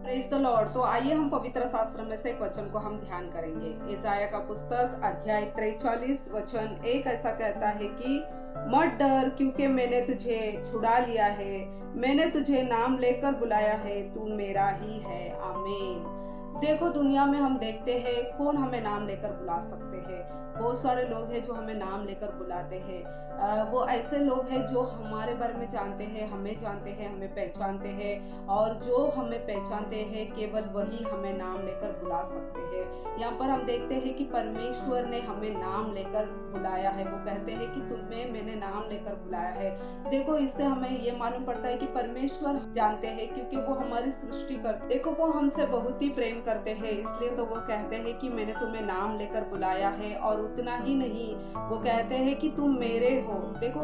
Praise the Lord. तो आइए हम पवित्र शास्त्र में से एक वचन को हम ध्यान करेंगे। यशायाह का पुस्तक अध्याय 43 वचन 1 ऐसा कहता है कि मत डर, क्योंकि मैंने तुझे छुड़ा लिया है, मैंने तुझे नाम लेकर बुलाया है, तू मेरा ही है। आमीन। देखो, दुनिया में हम देखते हैं कौन हमें नाम लेकर बुला सकते हैं। बहुत सारे लोग हैं जो हमें नाम लेकर बुलाते हैं। वो ऐसे लोग हैं जो हमारे बारे में जानते हैं, हमें जानते हैं, हमें पहचानते हैं, और जो हमें पहचानते हैं केवल वही हमें नाम लेकर बुला सकते हैं। यहाँ पर हम देखते हैं कि परमेश्वर ने हमें नाम लेकर बुलाया है। वो कहते हैं कि तुम्हें मैंने नाम लेकर बुलाया है। देखो, इससे हमें ये मालूम पड़ता है कि परमेश्वर जानते हैं, क्योंकि वो हमारी सृष्टि करते। देखो, वो हमसे बहुत ही प्रेम करते हैं, इसलिए तो वो कहते हैं कि मैंने तुम्हें नाम लेकर बुलाया है। और उतना ही नहीं, वो कहते हैं कि तुम मेरे हो। देखो,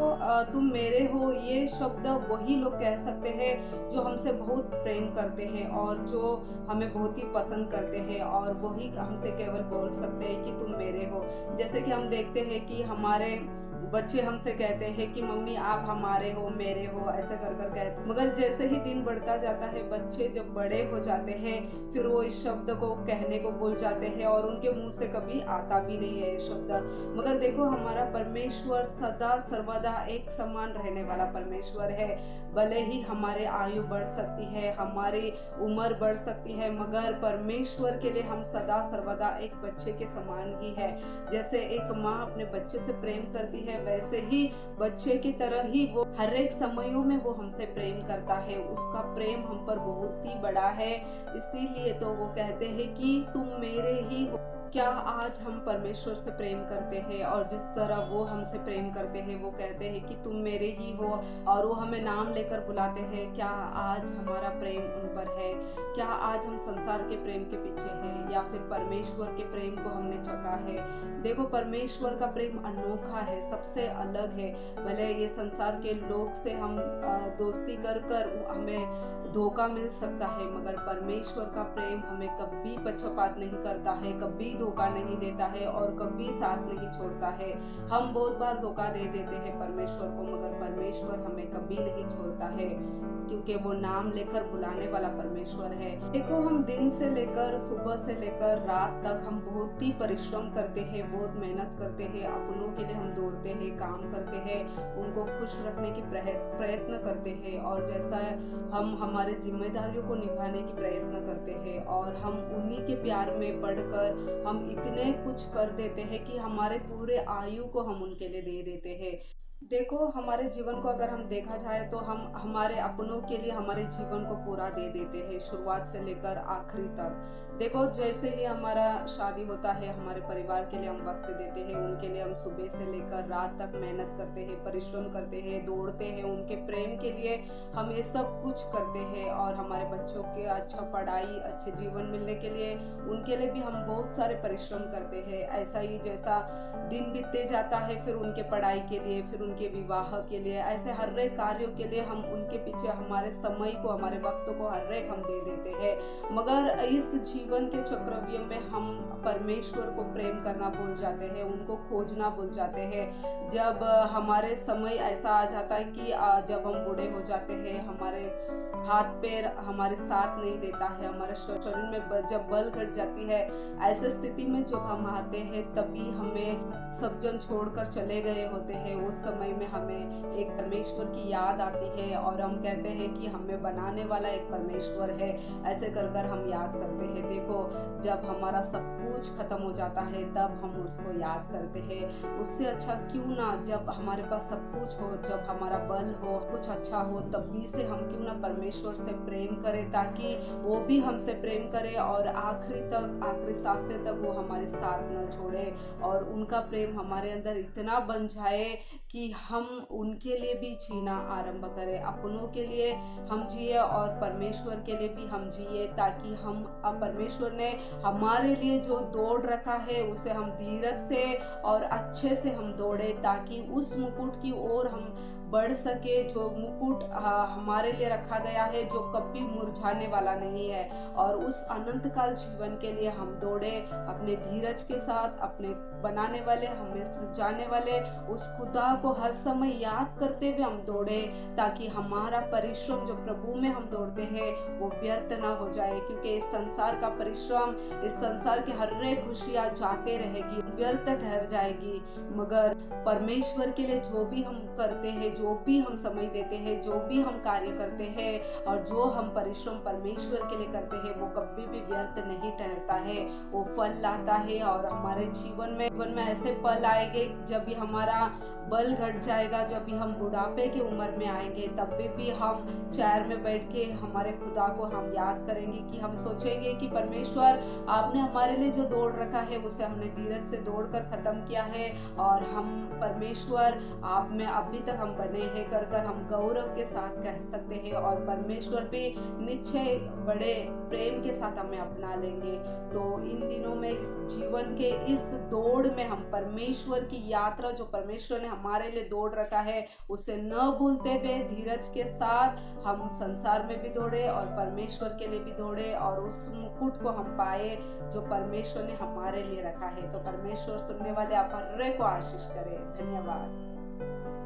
तुम मेरे हो, ये शब्द वही लोग कह सकते हैं जो हमसे बहुत प्रेम करते हैं और जो हमें बहुत ही पसंद करते हैं, और वही हमसे केवल बोल सकते हैं कि तुम मेरे हो। जैसे कि हम देखते हैं कि हमारे बच्चे हमसे कहते हैं कि मम्मी आप हमारे हो, मेरे हो, ऐसे कर कर कहते। मगर जैसे ही दिन बढ़ता जाता है, बच्चे जब बड़े हो जाते हैं, फिर वो इस शब्द को कहने को भूल जाते हैं और उनके मुंह से कभी आता भी नहीं है ये शब्द। मगर देखो, हमारा परमेश्वर सदा सर्वदा एक समान रहने वाला परमेश्वर है। भले ही हमारे आयु बढ़ सकती है, हमारी उम्र बढ़ सकती है, मगर परमेश्वर के लिए हम सदा सर्वदा एक बच्चे के समान ही है। जैसे एक माँ अपने बच्चे से प्रेम करती है, वैसे ही बच्चे की तरह ही वो हर एक समयों में वो हमसे प्रेम करता है। उसका प्रेम हम पर बहुत ही बड़ा है, इसीलिए तो वो कहते हैं कि तुम मेरे ही हो। क्या आज हम परमेश्वर से प्रेम करते हैं? और जिस तरह वो हमसे प्रेम करते हैं, वो कहते हैं कि तुम मेरे ही हो, और वो हमें नाम लेकर बुलाते हैं। क्या आज हमारा प्रेम उन पर है? क्या आज हम संसार के प्रेम के पीछे हैं, या फिर परमेश्वर के प्रेम को हमने चखा है? देखो, परमेश्वर का प्रेम अनोखा है, सबसे अलग है। भले ये संसार के लोग से हम दोस्ती कर कर हमें धोखा मिल सकता है, मगर परमेश्वर का प्रेम हमें कभी पक्षपात नहीं करता है, कभी धोखा नहीं देता है और कभी साथ नहीं छोड़ता है। हम बहुत बार धोखा दे देते हैं परमेश्वर को, मगर परमेश्वर हमें कभी नहीं छोड़ता है, क्योंकि वो नाम लेकर बुलाने वाला परमेश्वर है। देखो, हम दिन से लेकर सुबह से लेकर रात तक हम बहुत ही परिश्रम करते हैं, बहुत मेहनत करते हैं, अपनों के लिए हम दौड़ते हैं, काम करते हैं, उनको खुश रखने की प्रयत्न करते हैं, और जैसा हम हमारे जिम्मेदारियों को निभाने की प्रयत्न करते हैं, और हम उन्हीं के प्यार में पढ़कर हम इतने कुछ कर देते हैं कि हमारे पूरे आयु को हम उनके लिए दे देते हैं। देखो, हमारे जीवन को अगर हम देखा जाए तो हम हमारे अपनों के लिए हमारे जीवन को पूरा दे देते हैं, शुरुआत से लेकर आखिरी तक। देखो, जैसे ही हमारा शादी होता है, हमारे परिवार के लिए हम वक्त देते हैं, उनके लिए हम सुबह से लेकर रात तक मेहनत करते हैं, परिश्रम करते हैं, दौड़ते हैं, उनके प्रेम के लिए हम ये सब कुछ करते हैं, और हमारे बच्चों के अच्छा पढ़ाई, अच्छे जीवन मिलने के लिए उनके लिए भी हम बहुत सारे परिश्रम करते हैं। ऐसा ही जैसा दिन बीतते जाता है, फिर उनके पढ़ाई के लिए, फिर उनके विवाह के लिए, ऐसे हर एक कार्यों के लिए हम उनके पीछे हमारे समय को, हमारे वक्त को हर एक हम दे देते हैं। मगर इस जीवन के चक्रव्यूह में हम परमेश्वर को प्रेम करना भूल जाते हैं, उनको खोजना भूल जाते हैं। जब हमारे समय ऐसा आ जाता है कि जब हम बूढ़े हो जाते हैं, हमारे हाथ पैर हमारे साथ नहीं देता है, हमारे शरीर में जब बल घट जाती है, ऐसे स्थिति में जब हम आते हैं, तभी हमें सब जन छोड़कर चले गए होते हैं। उस समय में हमें एक परमेश्वर की याद आती है, और हम कहते हैं कि हमें बनाने वाला एक परमेश्वर है। ऐसे कर कर हम याद करते हैं। देखो, जब हमारा सब कुछ खत्म हो जाता है, तब हम उसको याद करते हैं। उससे अच्छा क्यों ना, जब हमारे पास सब कुछ हो, जब हमारा बल हो, कुछ अच्छा हो, तभी से हम क्यों ना परमेश्वर से प्रेम करें, ताकि वो भी हमसे प्रेम करे, और आखिरी तक, आखिरी सांसें तक वो हमारे साथ न छोड़े, और उनका प्रेम हमारे अंदर इतना बन जाए कि हम उनके लिए भी जीना आरंभ करें, अपनों के लिए हम जिए और परमेश्वर के लिए भी हम जिए, ताकि हम परमेश्वर ने हमारे लिए जो दौड़ रखा है उसे हम धीरज से और अच्छे से हम दौड़े, ताकि उस मुकुट की ओर हम बढ़ सके, जो मुकुट हमारे लिए रखा गया है, जो कभी मुरझाने वाला नहीं है, और उस अनंत काल जीवन के लिए हम दौड़े अपने धीरज के साथ, अपने बनाने वाले, हमें सुलझाने वाले उस खुदा को हर समय याद करते हुए हम दौड़े, ताकि हमारा परिश्रम जो प्रभु में हम दौड़ते हैं वो व्यर्थ ना हो जाए। क्योंकि इस संसार का परिश्रम, इस संसार की हर एक खुशियां जाते रहेगी, व्यर्थ ठहर जाएगी, मगर परमेश्वर के लिए जो भी हम करते हैं, जो भी हम समय देते हैं, जो भी हम कार्य करते हैं और जो हम परिश्रम परमेश्वर के लिए करते हैं, वो कभी भी व्यर्थ नहीं ठहरता है, वो फल लाता है। और हमारे जीवन में ऐसे पल आएंगे जब भी हमारा बल घट जाएगा, जब भी हम बुढ़ापे की उम्र में आएंगे, तब भी हम चेयर में बैठ के हमारे खुदा को हम याद करेंगे, कि हम सोचेंगे कि परमेश्वर आपने हमारे लिए जो दौड़ रखा है उसे हमने धीरज से दौड़ कर खत्म किया है, और हम परमेश्वर आप में अभी तक हम बने हैं कर हम गौरव के साथ कह सकते हैं, और परमेश्वर भी निश्चय बड़े प्रेम के साथ हमें अपना लेंगे। तो इन दिनों में इस जीवन के इस दौड़ में हम परमेश्वर की यात्रा जो परमेश्वर ने हमारे लिए दौड़ रखा है उसे न भूलते हुए धीरज के साथ हम संसार में भी दौड़े और परमेश्वर के लिए भी दौड़े, और उस मुकुट को हम पाए जो परमेश्वर ने हमारे लिए रखा है। तो परमेश्वर सुनने वाले आप हर को आशीष करे। धन्यवाद।